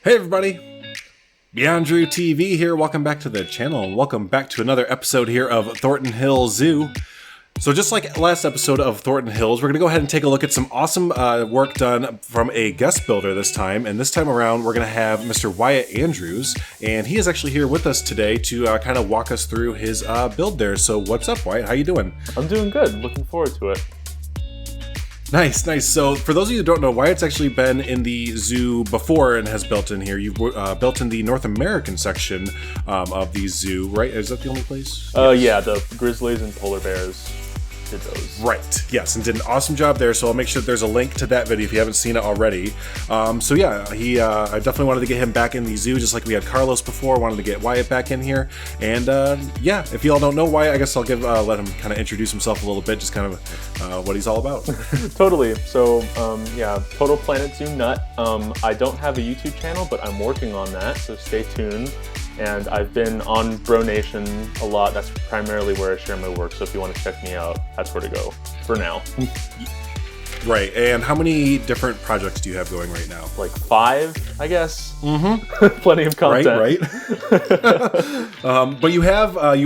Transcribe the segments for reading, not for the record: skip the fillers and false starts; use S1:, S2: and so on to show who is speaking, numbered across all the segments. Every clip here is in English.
S1: Hey everybody, BeyondDrewTV here. Welcome back to the channel and welcome back to another episode here of Thorton Hills Zoo. So just like last episode of Thornton Hills, we're going to go ahead and take a look at some awesome work done from a guest builder this time. And this time around, we're going to have Mr. WyattAndrews, and he is actually here with us today to kind of walk us through his build there. So what's up, Wyatt? How you doing?
S2: I'm doing good. Looking forward to it.
S1: Nice, nice. So for those of you who don't know, Wyatt's actually been in the zoo before and has built in here. You've built in the North American section of the zoo, right? Is that the only place?
S2: Yes. Yeah, the grizzlies and polar bears did those.
S1: Right, yes, and did an awesome job there, so I'll make sure there's a link to that video if you haven't seen it already. So yeah, I definitely wanted to get him back in the zoo, just like we had Carlos before. Wanted to get Wyatt back in here, and yeah, if you all don't know Wyatt, I guess I'll let him kind of introduce himself a little bit, just kind of what he's all about.
S2: Totally. So yeah, Total Planet Zoo Nut. I don't have a YouTube channel, but I'm working on that, so stay tuned. And I've been on Bro Nation a lot. That's primarily where I share my work. So if you want to check me out, that's where to go for now.
S1: Right. And how many different projects do you have going right now?
S2: Like 5, I guess.
S1: Mm-hmm.
S2: Plenty of content.
S1: Right. But you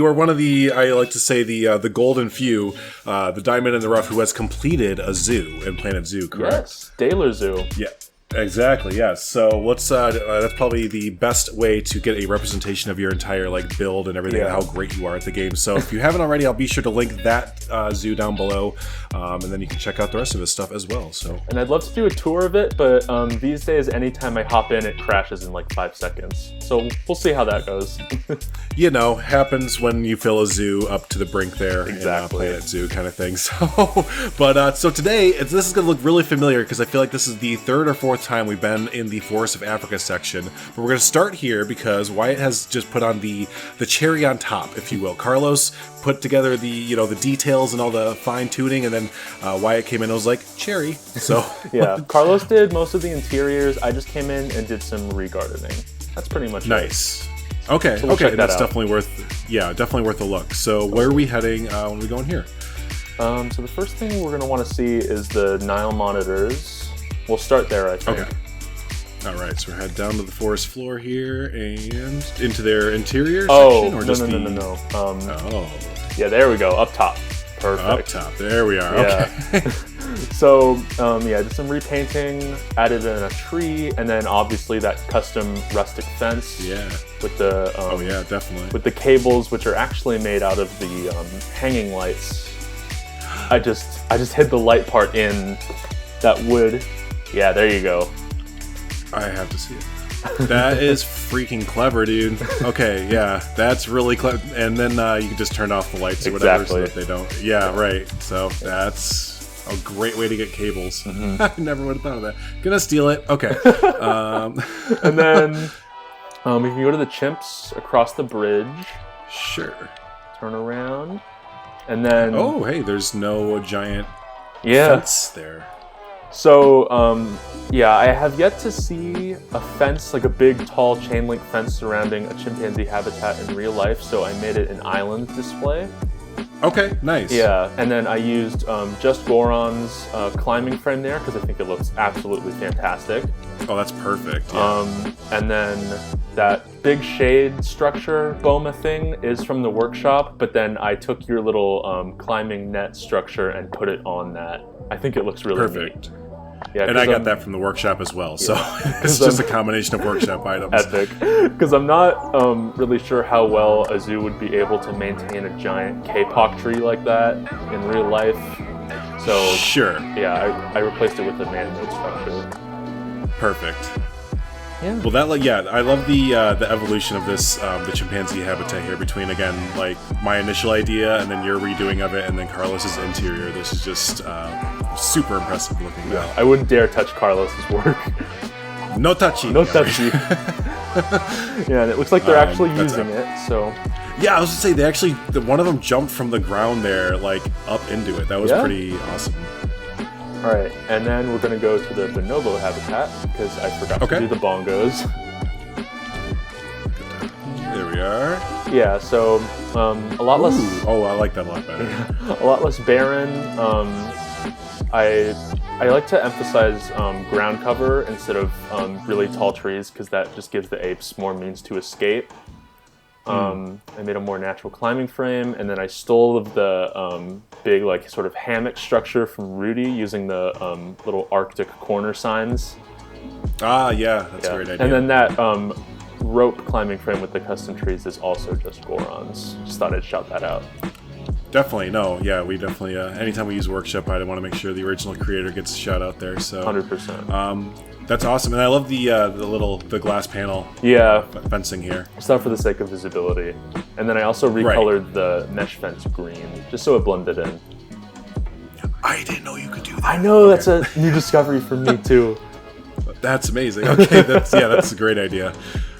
S1: are one of the, I like to say, the golden few, the diamond in the rough, who has completed a zoo in Planet Zoo, correct?
S2: Yes, Daler Zoo.
S1: Yeah. Exactly, yes. So let's that's probably the best way to get a representation of your entire build and everything, and how great you are at the game. So if you haven't already, I'll be sure to link that zoo down below, and then you can check out the rest of his stuff as well. So, and
S2: I'd love to do a tour of it, but these days anytime I hop in, it crashes in like 5 seconds. So we'll see how that goes.
S1: You know, happens when you fill a zoo up to the brink there.
S2: Exactly.
S1: In Planet Zoo kind of thing. So, but so today this is going to look really familiar because I feel like this is the 3rd or 4th time we've been in the Forests of Africa section, but we're going to start here because Wyatt has just put on the cherry on top, if you will. Carlos put together the the details and all the fine tuning, and then Wyatt came in and was like, cherry. So
S2: yeah, Carlos did most of the interiors. I just came in and did some re-gardening. That's pretty much
S1: nice. It. Okay, so okay, that's definitely worth a look. So where are we heading when we go in here?
S2: So the first thing we're going to want to see is the Nile monitors. We'll start there, I think.
S1: Okay. All right, so we're head down to the forest floor here and into their interior section, or just
S2: no.
S1: Oh,
S2: yeah, there we go. Up top. Perfect.
S1: Up top. There we are.
S2: Yeah.
S1: Okay.
S2: So, yeah, did some repainting, added in a tree, and then obviously that custom rustic fence.
S1: Yeah.
S2: With the
S1: oh yeah, definitely.
S2: With the cables, which are actually made out of the hanging lights. I just hid the light part in that wood. Yeah, there you go.
S1: I have to see it. That is freaking clever, dude. Okay, yeah, that's really clever. And then you can just turn off the lights or whatever so that they don't. Yeah, right. So that's a great way to get cables. Mm-hmm. I never would have thought of that. Gonna steal it. Okay.
S2: And then we can go to the chimps across the bridge.
S1: Sure.
S2: Turn around. And then...
S1: Oh, hey, there's no giant fence there.
S2: So, yeah, I have yet to see a fence, like a big, tall chain link fence surrounding a chimpanzee habitat in real life, so I made it an island display.
S1: Okay, nice.
S2: Yeah, and then I used just Goron's climbing frame there, because I think it looks absolutely fantastic.
S1: Oh, that's perfect. Yeah.
S2: And then that big shade structure Boma thing is from the workshop, but then I took your little climbing net structure and put it on that. I think it looks really neat. Yeah,
S1: and I got that from the workshop as well, so it's just a combination of workshop items.
S2: Epic. Because I'm not really sure how well a zoo would be able to maintain a giant kapok tree like that in real life. So
S1: sure.
S2: Yeah, I replaced it with a man-made structure.
S1: Perfect.
S2: Yeah.
S1: Well, I love the evolution of this, the chimpanzee habitat here between, again, like my initial idea and then your redoing of it and then Carlos's interior. This is just super impressive looking now.
S2: I wouldn't dare touch Carlos's work.
S1: No touchy.
S2: No touchy. Yeah, and it looks like they're actually using it, so...
S1: Yeah, I was gonna say, they actually, one of them jumped from the ground there, like, up into it. That was pretty awesome.
S2: Alright, and then we're gonna go to the Bonobo Habitat, because I forgot to do the bongos.
S1: There we are.
S2: Yeah, so, a lot less...
S1: Oh, I like that a lot better.
S2: A lot less barren. I like to emphasize ground cover instead of really tall trees, because that just gives the apes more means to escape. I made a more natural climbing frame, and then I stole the big, like, sort of hammock structure from Rudy using the little Arctic corner signs.
S1: Ah, yeah, that's a great idea.
S2: And then that rope climbing frame with the custom trees is also just Goron's. Just thought I'd shout that out.
S1: Definitely, no, yeah, we definitely, anytime we use workshop, I want to make sure the original creator gets a shout out there, so.
S2: 100%.
S1: That's awesome, and I love the glass panel fencing here.
S2: Just thought for the sake of visibility. And then I also recolored the mesh fence green, just so it blended in.
S1: I didn't know you could do that.
S2: I know, that's a new discovery for me too.
S1: That's amazing. Okay, that's a great idea.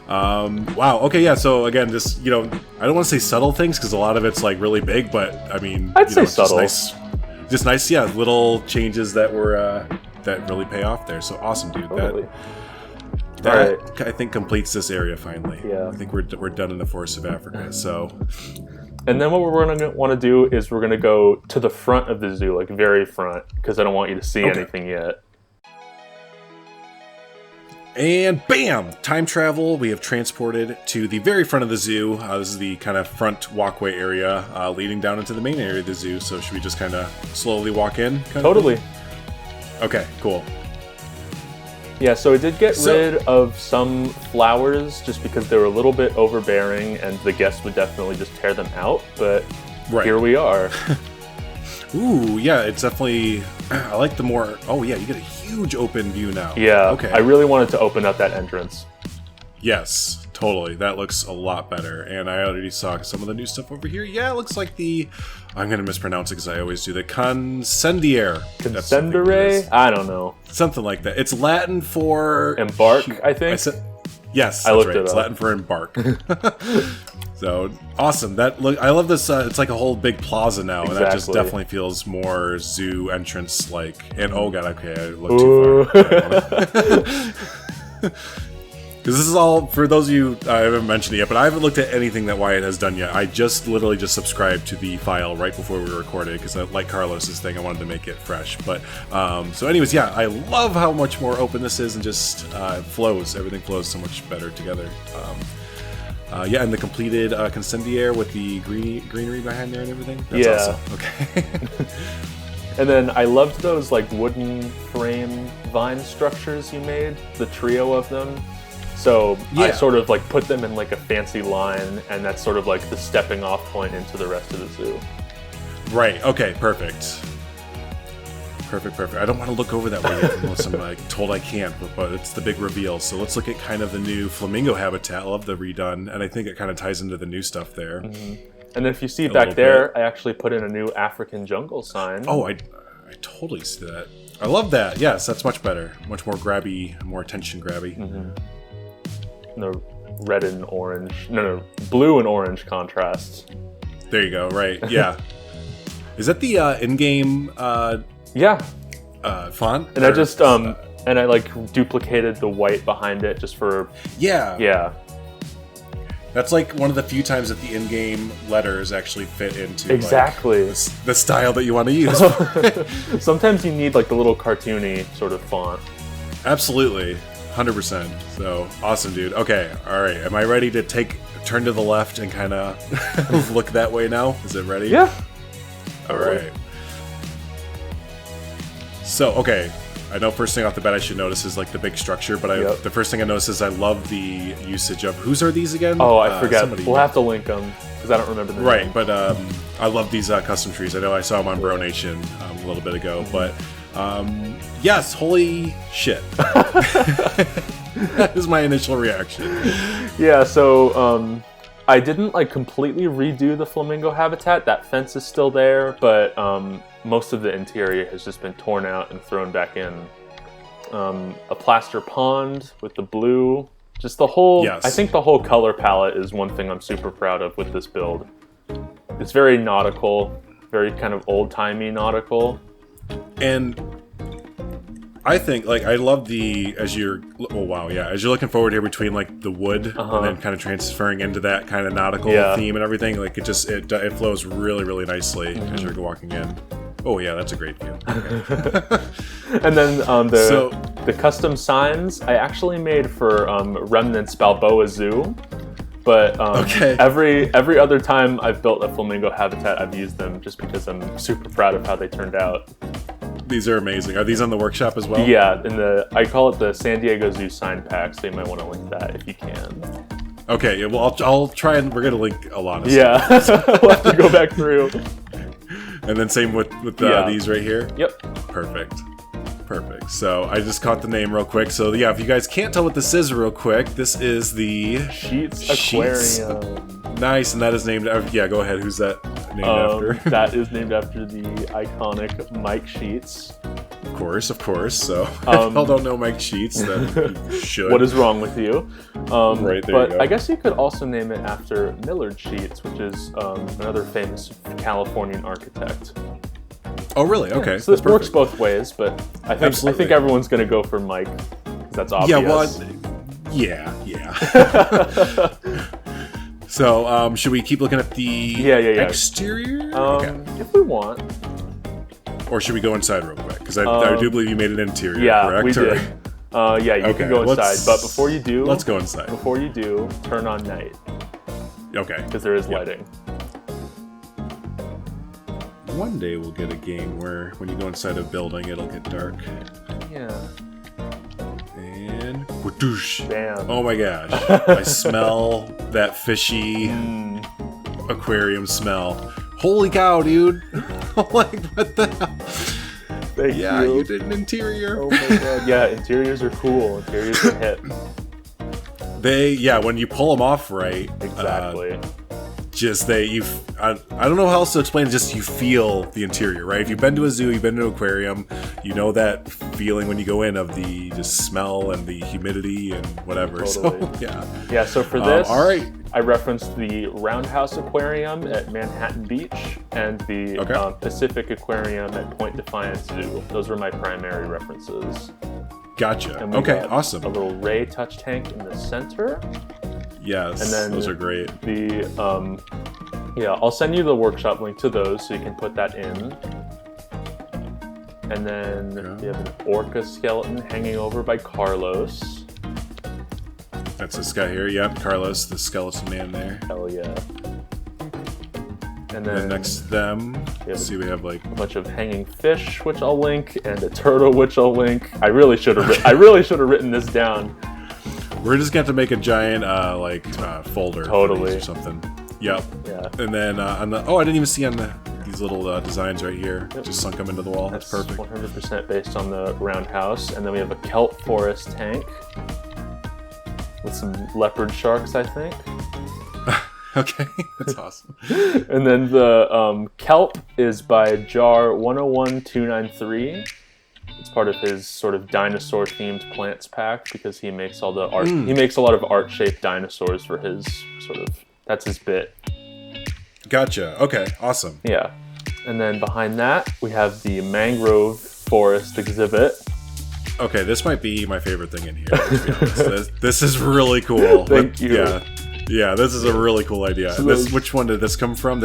S1: Wow. Okay. Yeah. So again, just I don't want to say subtle things because a lot of it's like really big, but I mean,
S2: I'd say subtle.
S1: Just nice. Yeah, little changes that were that really pay off there. So awesome, dude.
S2: Totally.
S1: That I think completes this area finally.
S2: Yeah.
S1: I think we're done in the forests of Africa. So.
S2: And then what we're going to want to do is we're going to go to the front of the zoo, like very front, because I don't want you to see anything yet. And
S1: bam! Time travel. We have transported to the very front of the zoo. This is the kind of front walkway area leading down into the main area of the zoo. So should we just kind of slowly walk in?
S2: Totally.
S1: Okay, cool.
S2: Yeah, so I did get rid of some flowers just because they were a little bit overbearing and the guests would definitely just tear them out, but here we are.
S1: Ooh, yeah, it's definitely... I like the more... Oh, yeah, you get a huge open view now.
S2: Yeah,
S1: okay.
S2: I really wanted to open up that entrance.
S1: Yes, totally. That looks a lot better. And I already saw some of the new stuff over here. Yeah, it looks like the... I'm going to mispronounce it because I always do. The Concendiere.
S2: Concendere? I don't know.
S1: Something like that. It's Latin for...
S2: Embark, I think?
S1: Yes,
S2: I looked
S1: right. It's Latin for embark. So awesome! I love this. It's like a whole big plaza now, and that just definitely feels more zoo entrance like. And oh god, okay, I looked too far. Because this is all for those of you I haven't mentioned it yet, but I haven't looked at anything that Wyatt has done yet. I just literally just subscribed to the file right before we recorded because like Carlos's thing, I wanted to make it fresh. But so, anyways, yeah, I love how much more open this is and just flows. Everything flows so much better together. Yeah, and the completed Concendiere with the greenery behind there and everything. That's awesome. Okay.
S2: And then I loved those like wooden frame vine structures you made, the trio of them. So I sort of like put them in like a fancy line, and that's sort of like the stepping off point into the rest of the zoo.
S1: Right. Okay. Perfect. Perfect. I don't want to look over that way unless I'm told I can't, but it's the big reveal. So let's look at kind of the new Flamingo Habitat. I love the redone, and I think it kind of ties into the new stuff there.
S2: Mm-hmm. And then if you see back there, I actually put in a new African jungle sign.
S1: Oh, I totally see that. I love that. Yes, that's much better. Much more grabby, more attention grabby.
S2: Mm-hmm. The red and orange. No, blue and orange contrasts.
S1: There you go. Right. Yeah. Is that the in-game... font?
S2: And I just and I like duplicated the white behind it just for yeah.
S1: That's like one of the few times that the in-game letters actually fit into
S2: exactly
S1: like, the style that you want to use.
S2: Sometimes you need like the little cartoony sort of font.
S1: Absolutely, 100%. So awesome, dude. Okay, all right. Am I ready to turn to the left and kind of look that way now? Is it ready?
S2: Yeah.
S1: All right. So, okay, I know first thing off the bat I should notice is like the big structure, but the first thing I notice is I love the usage of, whose are these again?
S2: Oh, I forget. We'll have to link them because I don't remember the name.
S1: Right, but I love these custom trees. I know I saw them on Bro Nation a little bit ago, but yes, holy shit. That is my initial reaction.
S2: Yeah, so I didn't like completely redo the flamingo habitat. That fence is still there, but most of the interior has just been torn out and thrown back in. A plaster pond with the blue. Just the whole,
S1: Yes.
S2: I think the whole color palette is one thing I'm super proud of with this build. It's very nautical, very kind of old-timey nautical.
S1: And I think, like, I love as you're looking forward here between, like, the wood and then kind of transferring into that kind of nautical theme and everything, like, it flows really, really nicely as you're walking in. Oh yeah, that's a great view. Okay.
S2: And then the custom signs I actually made for Remnant's Balboa Zoo, but every other time I've built a flamingo habitat, I've used them just because I'm super proud of how they turned out.
S1: These are amazing. Are these on the workshop as well?
S2: Yeah, I call it the San Diego Zoo sign pack, so you might want to link that if you can.
S1: Okay, yeah, well I'll try, and we're gonna link a lot of
S2: stuff. Yeah, we'll have to go back through.
S1: And then same with these right here?
S2: Yep.
S1: Perfect. So I just caught the name real quick. So yeah, if you guys can't tell what this is real quick, this is the
S2: Sheets Aquarium.
S1: Nice, and that is named after, go ahead, who's that named after?
S2: That is named after the iconic Mike Sheets.
S1: Of course. So if y'all don't know Mike Sheets, then you should.
S2: What is wrong with you?
S1: Right there.
S2: But
S1: you go.
S2: I guess you could also name it after Millard Sheets, which is another famous Californian architect.
S1: Oh, really? Okay.
S2: Yeah, so this works both ways, but I think everyone's going to go for Mike, because that's obvious.
S1: Yeah. So, should we keep looking at the exterior?
S2: If we want.
S1: Or should we go inside real quick? Because I do believe you made an interior, correct?
S2: We did. You can go inside. But before you do...
S1: Let's go inside.
S2: Before you do, turn on night.
S1: Okay.
S2: Because there is lighting.
S1: One day we'll get a game where when you go inside a building, it'll get dark.
S2: Yeah.
S1: And... whoosh.
S2: Bam.
S1: Oh my gosh. I smell that fishy aquarium smell. Holy cow, dude. Like, what the hell?
S2: Thank you.
S1: You did an interior.
S2: Oh my god. Yeah, interiors are cool. Interiors are hit.
S1: When you pull them off right.
S2: Exactly.
S1: I don't know how else to explain it, just you feel the interior, right? If you've been to a zoo, you've been to an aquarium, you know that feeling when you go in of the just smell and the humidity and whatever.
S2: Totally.
S1: So, yeah.
S2: Yeah, so for this,
S1: all right.
S2: I referenced the Roundhouse Aquarium at Manhattan Beach and the Pacific Aquarium at Point Defiance Zoo. Those were my primary references.
S1: Gotcha.
S2: And
S1: okay, awesome.
S2: A little ray touch tank in the center.
S1: Yes,
S2: and then
S1: those are great.
S2: I'll send you the workshop link to those so you can put that in. And then we have an orca skeleton hanging over by Carlos.
S1: That's this guy here, yep, Carlos, the skeleton man there.
S2: Hell yeah.
S1: And then next to them, we have like
S2: a bunch of hanging fish, which I'll link, and a turtle, which I'll link. I really should have written this down.
S1: We're just gonna have to make a giant folder or something. Yep.
S2: Yeah.
S1: And then on the I didn't even see on these little designs right here. Yep. Just sunk them into the wall. That's perfect.
S2: 100% based on the roundhouse. And then we have a kelp forest tank with some leopard sharks, I think.
S1: Okay, that's awesome.
S2: And then the kelp is by Jar 101293. It's part of his sort of dinosaur-themed plants pack because he makes all the art. He makes a lot of art-shaped dinosaurs for his that's his bit.
S1: Gotcha. Okay, awesome.
S2: Yeah. And then behind that, we have the mangrove forest exhibit.
S1: Okay, this might be my favorite thing in here, to be honest. This is really cool.
S2: Thank you.
S1: Yeah, this is a really cool idea. So which one did this come from?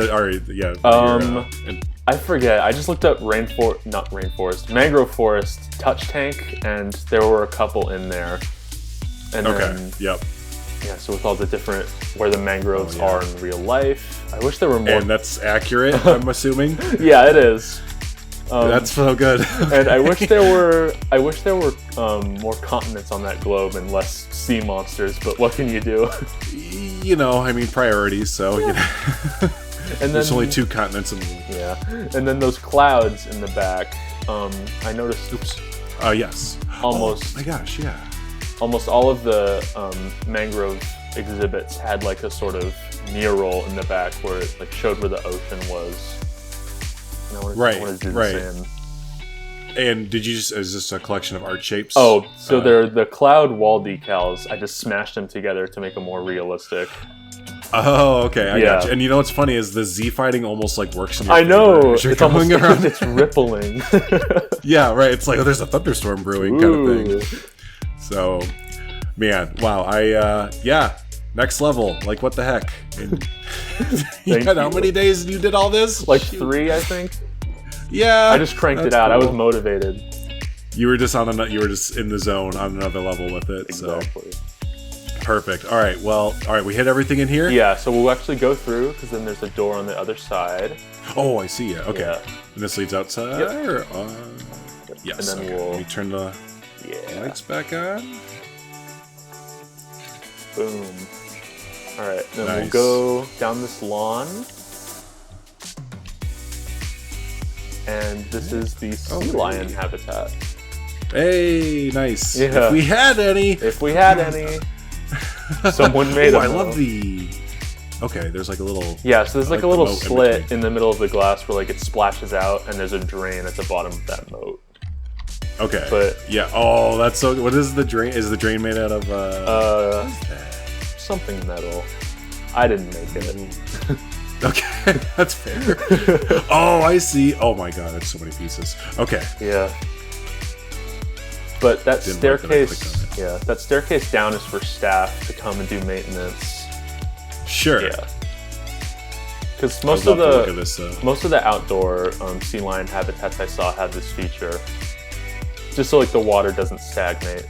S2: I forget. I just looked up mangrove forest touch tank, and there were a couple in there. And then,
S1: yep.
S2: Yeah, so with all the different where the mangroves are in real life. I wish there were more.
S1: And that's accurate, I'm assuming.
S2: Yeah, it is.
S1: That's so good.
S2: And I wish there were more continents on that globe and less sea monsters. But what can you do?
S1: Priorities. So and then, there's only 2 continents in the world.
S2: Yeah, and then those clouds in the back. I noticed.
S1: Oops. Yes.
S2: Almost.
S1: Oh my gosh. Yeah.
S2: almost all of the mangrove exhibits had like a sort of mural in the back where it like showed where the ocean was. And I want to do the same.
S1: And is this a collection of art shapes?
S2: Oh, so they're the cloud wall decals. I just smashed them together to make them more realistic.
S1: Oh, okay, I got you. And you know what's funny is the Z fighting almost like works in your
S2: favor. I know,
S1: it's going around.
S2: It's rippling.
S1: Yeah, right. It's like, oh, there's a thunderstorm brewing kind of thing. So, man, wow. Next level. Like, what the heck? And how many days you did all this?
S2: Like 3, I think.
S1: Yeah,
S2: I just cranked it out. Cool. I was motivated.
S1: You were just in the zone on another level with it.
S2: Exactly.
S1: So. Perfect. All right. We hit everything in here.
S2: Yeah. So we'll actually go through because then there's a door on the other side.
S1: Oh, I see. Yeah. Okay.
S2: Yeah.
S1: And this leads outside.
S2: Yep.
S1: Or, yes.
S2: And then we'll
S1: turn the lights back on.
S2: Boom. All right. Then we'll go down this lawn. And this is the sea lion habitat.
S1: Hey, nice.
S2: Yeah.
S1: If we had any.
S2: Someone made them.
S1: I love the... Okay, there's like a little...
S2: Yeah, so there's like a little slit in the middle of the glass where like it splashes out and there's a drain at the bottom of that moat.
S1: Okay.
S2: But
S1: yeah, oh, that's so... What is the drain? Is the drain made out of...
S2: something metal. I didn't make it.
S1: Okay, that's fair. Oh, I see. Oh my god, that's so many pieces. Okay.
S2: Yeah. But that staircase, that staircase down is for staff to come and do maintenance.
S1: Sure.
S2: Yeah. Because most of the outdoor sea lion habitats I saw have this feature, just so like the water doesn't stagnate.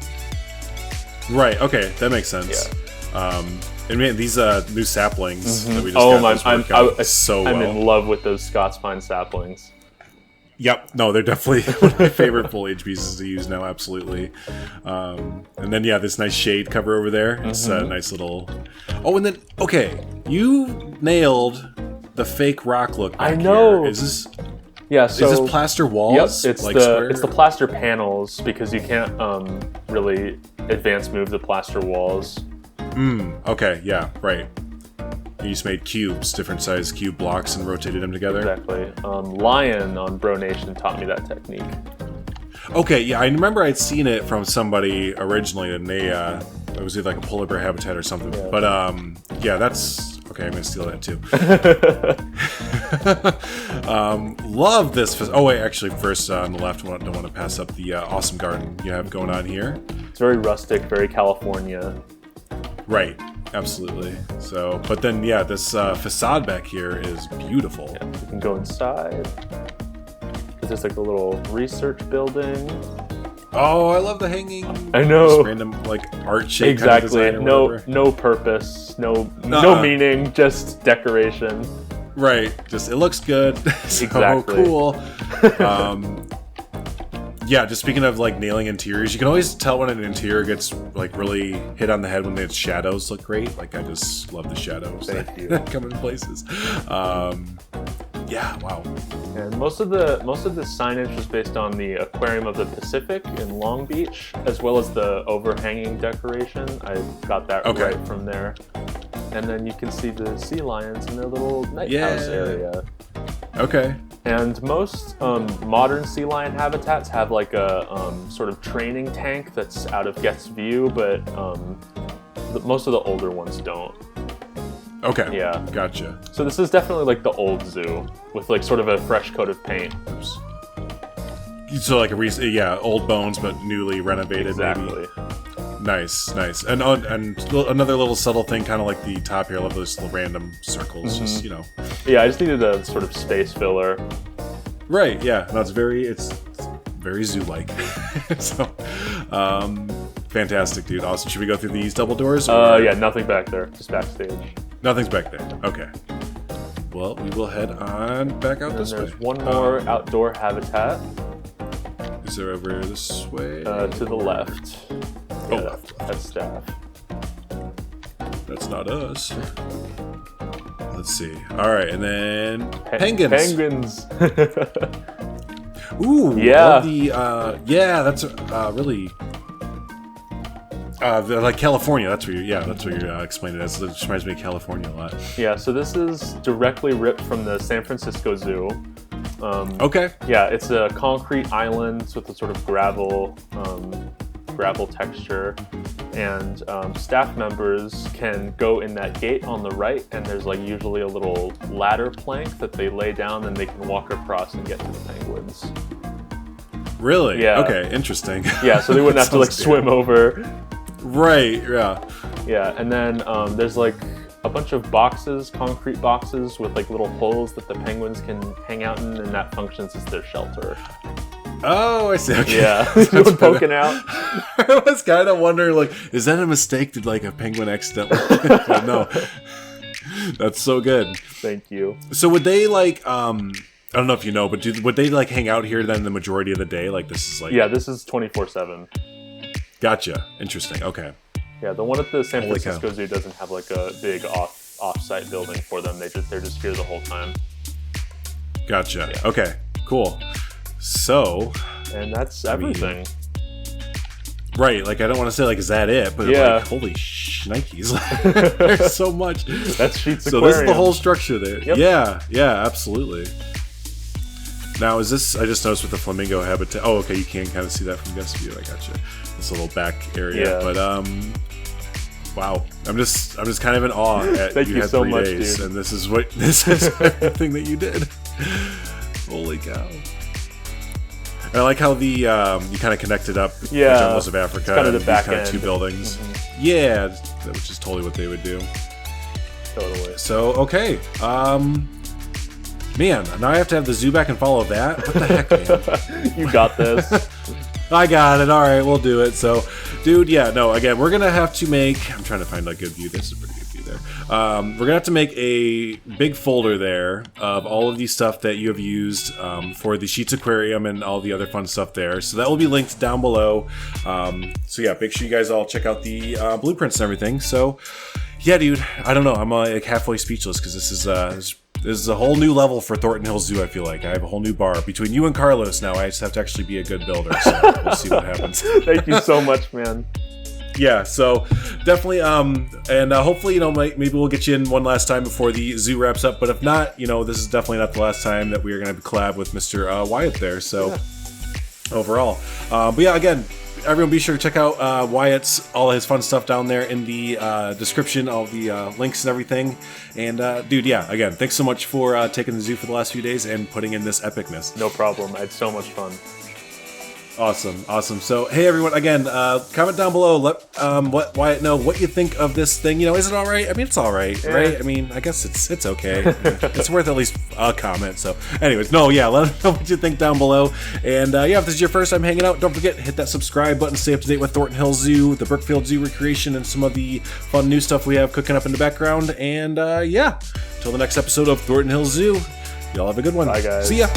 S1: Right. Okay, that makes sense.
S2: Yeah.
S1: And man, these new saplings that we just got
S2: I'm in love with those Scots pine saplings.
S1: Yep, no, they're definitely one of my favorite foliage pieces to use now, absolutely. And then, this nice shade cover over there. It's a nice little... Oh, and then, okay, you nailed the fake rock look back
S2: I know.
S1: Here. Is this...
S2: Yeah, so...
S1: Is this plaster walls?
S2: Yep, it's the plaster panels, because you can't really advance move the plaster walls.
S1: Okay, yeah, right. You just made cubes, different size cube blocks, and rotated them together?
S2: Exactly. Lion on Bro Nation taught me that technique.
S1: Okay, yeah, I remember I'd seen it from somebody originally, and they, it was either like a polar bear habitat or something. Yeah. But, that's... Okay, I'm going to steal that too. Love this... Oh, wait, actually, first on the left, I don't want to pass up the awesome garden you have going on here.
S2: It's very rustic, very California.
S1: Right. Absolutely. So, but then, this facade back here is beautiful.
S2: Yeah, you can go inside. There's like a little research building.
S1: Oh, I love the hanging.
S2: I know.
S1: Just random like art shape.
S2: Exactly.
S1: Kind of design
S2: no purpose. No meaning. Just decoration.
S1: Right. Just it looks good. So
S2: exactly.
S1: Cool. Yeah, just speaking of like nailing interiors, you can always tell when an interior gets like really hit on the head when its shadows look great. Like I just love the shadows that come in places. Yeah, wow.
S2: And most of the signage was based on the Aquarium of the Pacific in Long Beach, as well as the overhanging decoration. I got that right from there. And then you can see the sea lions in their little night house area.
S1: Okay.
S2: And most modern sea lion habitats have like a sort of training tank that's out of guest view, but most of the older ones don't.
S1: Okay.
S2: Yeah.
S1: Gotcha.
S2: So this is definitely like the old zoo with like sort of a fresh coat of paint.
S1: Oops. So like old bones but newly renovated.
S2: Exactly.
S1: Maybe. Nice. And another little subtle thing, kind of like the top here. I love those little random circles. Just
S2: Yeah, I just needed a sort of space filler.
S1: Right. Yeah. No, it's very zoo-like. So, fantastic, dude. Awesome. Should we go through these double doors?
S2: Yeah. Nothing back there. Just backstage.
S1: Nothing's back there. Okay. Well, we will head on back out this way.
S2: There's one more outdoor habitat.
S1: Is there over this way?
S2: To the left.
S1: Oh, left.
S2: That's staff.
S1: That's not us. Let's see. All right, and then penguins.
S2: Penguins.
S1: Ooh.
S2: Yeah.
S1: That's really. Like California, that's what you're explaining it as. It just reminds me of California a lot.
S2: Yeah, so this is directly ripped from the San Francisco Zoo.
S1: Okay.
S2: Yeah, it's a concrete island with a sort of gravel texture, and staff members can go in that gate on the right, and there's like usually a little ladder plank that they lay down, and they can walk across and get to the penguins.
S1: Really?
S2: Yeah.
S1: Okay, interesting.
S2: Yeah, so they wouldn't have to like swim over.
S1: Right, yeah.
S2: Yeah, and then there's like a bunch of boxes, concrete boxes with like little holes that the penguins can hang out in, and that functions as their shelter.
S1: Oh, I see. Okay.
S2: Yeah, no one poking out.
S1: I was kind of wondering, like, is that a mistake? Did like a penguin accidentally? But no, that's so good.
S2: Thank you.
S1: So would they like, I don't know if you know, but would they like hang out here then the majority of the day? Like this is like.
S2: Yeah, this is 24/7.
S1: Gotcha. Interesting. Okay.
S2: Yeah, the one at the San Francisco Zoo doesn't have like a big off-site building for them. They're just here the whole time.
S1: Gotcha.
S2: Yeah.
S1: Okay. Cool. So.
S2: And that's everything.
S1: Right. Like I don't want to say like is that it, but
S2: yeah.
S1: Like holy shnikes, there's so much.
S2: That's Sheets Aquarium.
S1: So this is the whole structure there.
S2: Yep.
S1: Yeah. Yeah. Absolutely. Now is this? I just noticed with the Flamingo Habitat. Oh, okay. You can kind of see that from guest view. I gotcha. This little back area,
S2: yeah.
S1: But wow. I'm just kind of in awe.
S2: Thank you
S1: had
S2: so
S1: 3
S2: much,
S1: days,
S2: dude.
S1: and this is everything that you did. Holy cow. And I like how the you kind of connected up the jungles of Africa.
S2: It's kind of the back
S1: kind
S2: end.
S1: of 2 buildings.
S2: Mm-hmm.
S1: Yeah, which is totally what they would do.
S2: Totally.
S1: So okay, man, now I have to have the zoo back and follow that. What the heck, man?
S2: You got this.
S1: I got it. All right, we'll do it. So, dude, yeah, no. Again, we're gonna have to make. I'm trying to find a good view. This is a pretty good view there. We're gonna have to make a big folder there of all of the stuff that you have used for the Sheets Aquarium and all the other fun stuff there. So that will be linked down below. So yeah, make sure you guys all check out the blueprints and everything. So, yeah, dude, I don't know. I'm like halfway speechless because this is a whole new level for Thornton Hills Zoo. I feel like I have a whole new bar between you and Carlos now. I just have to actually be a good builder. So we'll see what happens.
S2: Thank you so much, man.
S1: Yeah, so definitely, and hopefully, maybe we'll get you in one last time before the zoo wraps up. But if not, this is definitely not the last time that we are going to have a collab with Mr. Wyatt there. So yeah. Overall, but yeah, again, everyone be sure to check out Wyatt's, all his fun stuff down there in the description, all the links and everything. And dude, yeah, again, thanks so much for taking the zoo for the last few days and putting in this epicness.
S2: No problem. I had so much fun.
S1: Awesome. So, hey everyone, again, comment down below. Let Wyatt know what you think of this thing. Is it all right? I mean, it's all right, right? I mean, I guess it's okay. It's worth at least a comment. So, anyways, let us know what you think down below. And yeah, if this is your first time hanging out, don't forget hit that subscribe button. Stay up to date with Thornton Hills Zoo, the Brookfield Zoo recreation, and some of the fun new stuff we have cooking up in the background. And yeah, till the next episode of Thornton Hills Zoo. Y'all have a good one.
S2: Bye, guys.
S1: See ya.